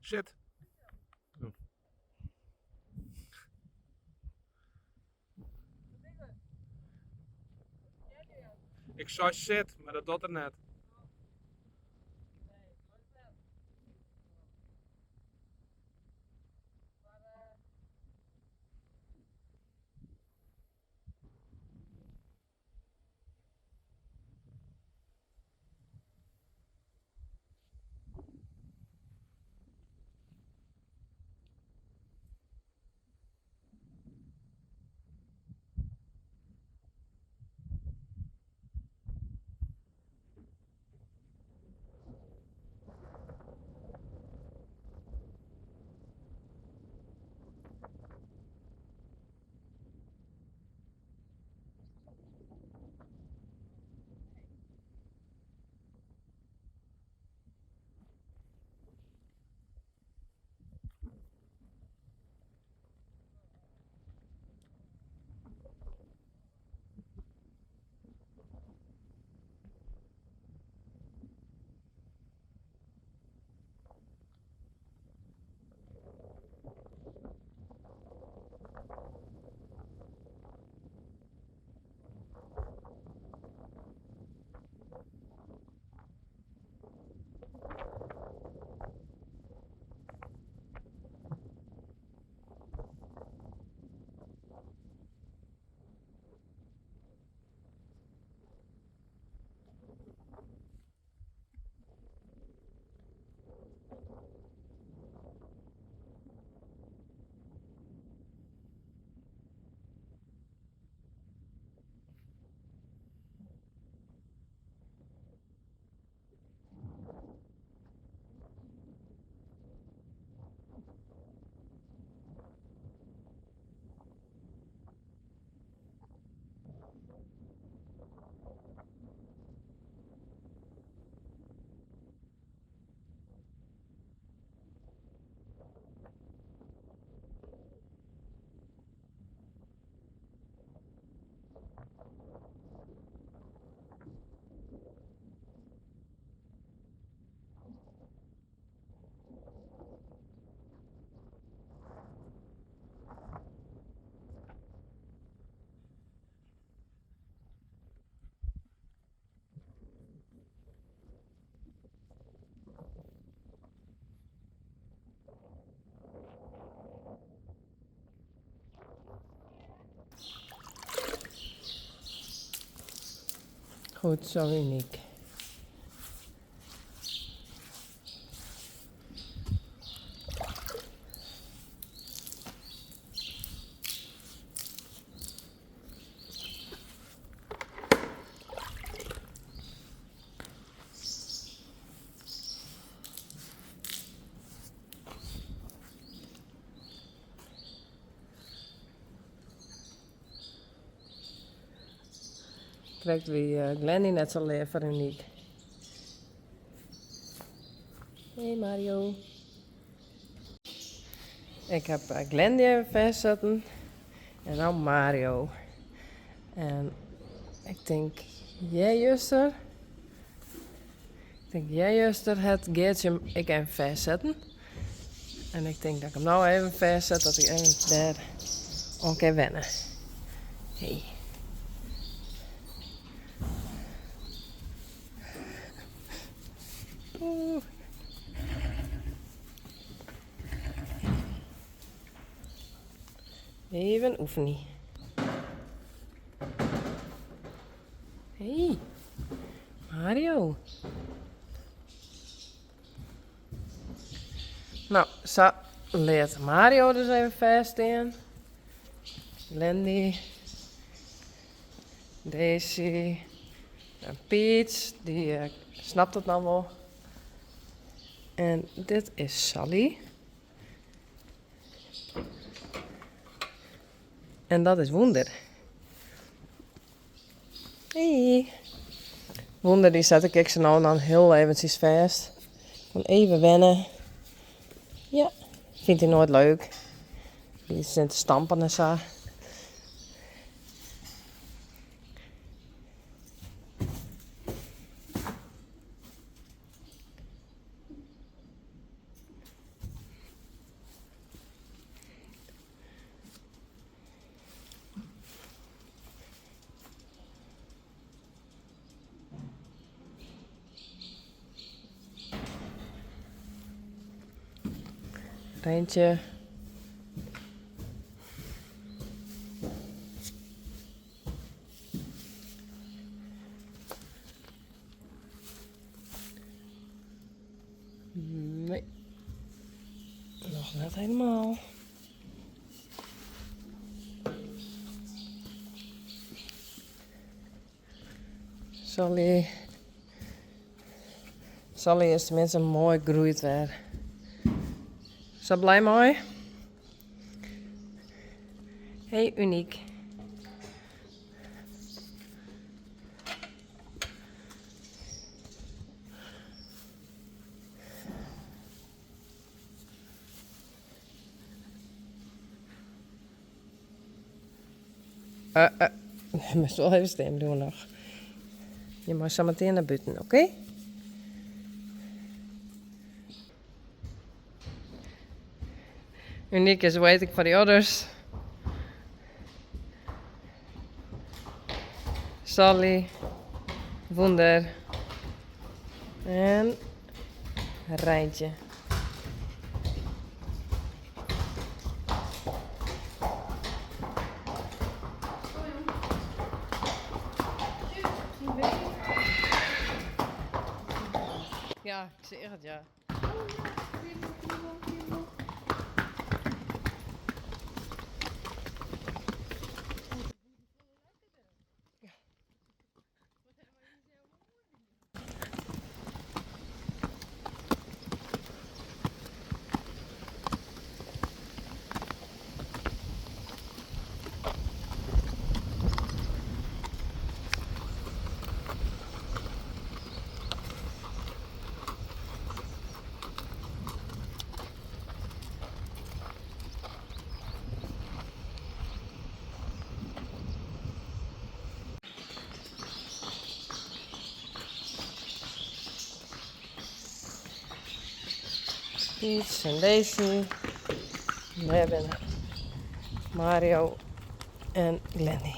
Shit. Ik zei shit, maar dat doet er net. Goed, zo uniek. Trekt wie Glenny net zo leer voor uniek. Hey Mario. Ik heb Glenny even vastzetten. En nou Mario. En ik denk, jij juster het geertje ik even vastzetten. En ik denk dat ik hem nou even vastzet, dat ik even daar aan kan wennen. Hey. Oeh. Even oefenen. Hey, Mario. Nou, zo leert Mario dus even vaststaan. Landy, Daisy en Peach, die snapt het nou wel. En dit is Sally. En dat is Wonder. Hey. Wonder die zet ik ze nou dan heel eventjes vast. Van even wennen. Ja, vindt hij nooit leuk. Die zit te stampen en zo. Rijntje. Nee. Nog net helemaal. Sally is tenminste mooi groeit weer. Zo blij mooi? Hey, uniek. Ik moet wel even stem doen nog. Je mag zo meteen naar buiten, oké? Unique is waiting for the others. Sally, Wunder en Rijntje. Ja, ik zeg het ja. Peach en Daisy. We hebben Mario en Glenny.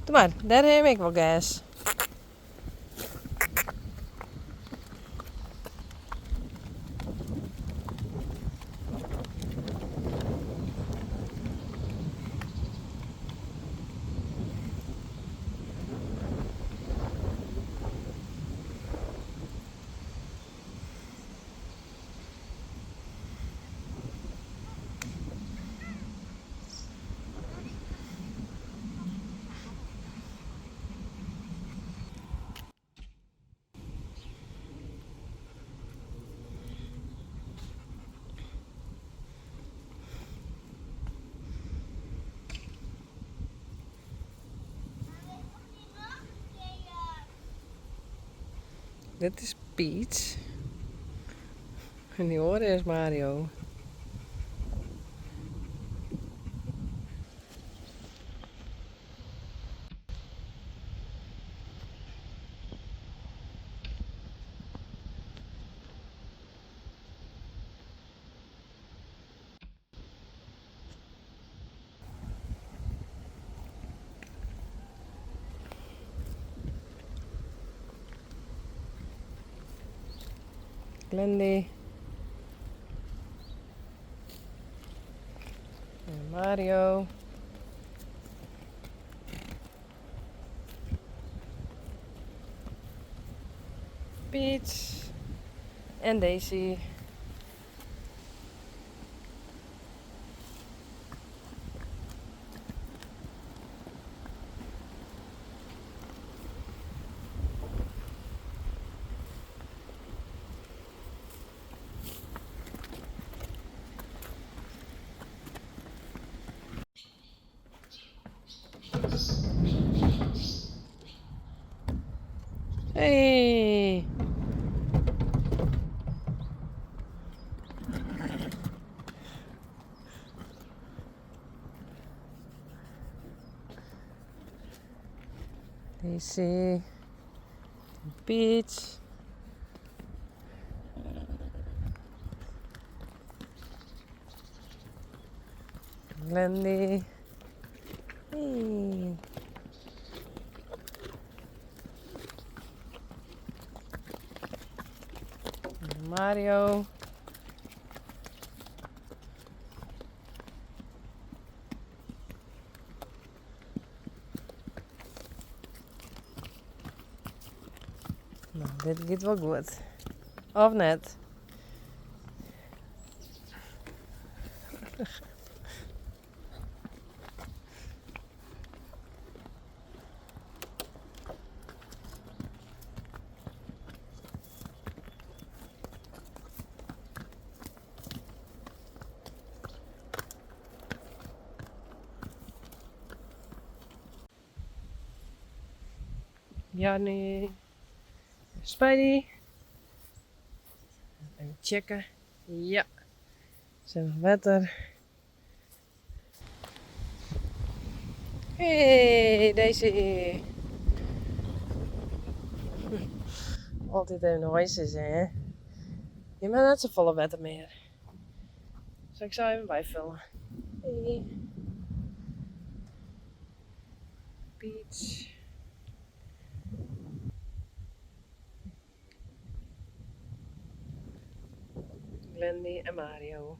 Doe maar, daar heb ik wel gas. Dit is Peach. En die hoorde is Mario. Glendy. En Mario. Peach. En Daisy. Hey. Daisy. Peach. Glendy. Hey. Mario. Nou, dit gaat wel goed. Of net? Ja, nee. Spidey. Even checken. Ja. Zijn nog water. Hey, deze. Altijd even huisjes, hè. Je bent net zo volle water meer. Zal ik zo even bijvullen? Hey. Peach. Glendy en Mario.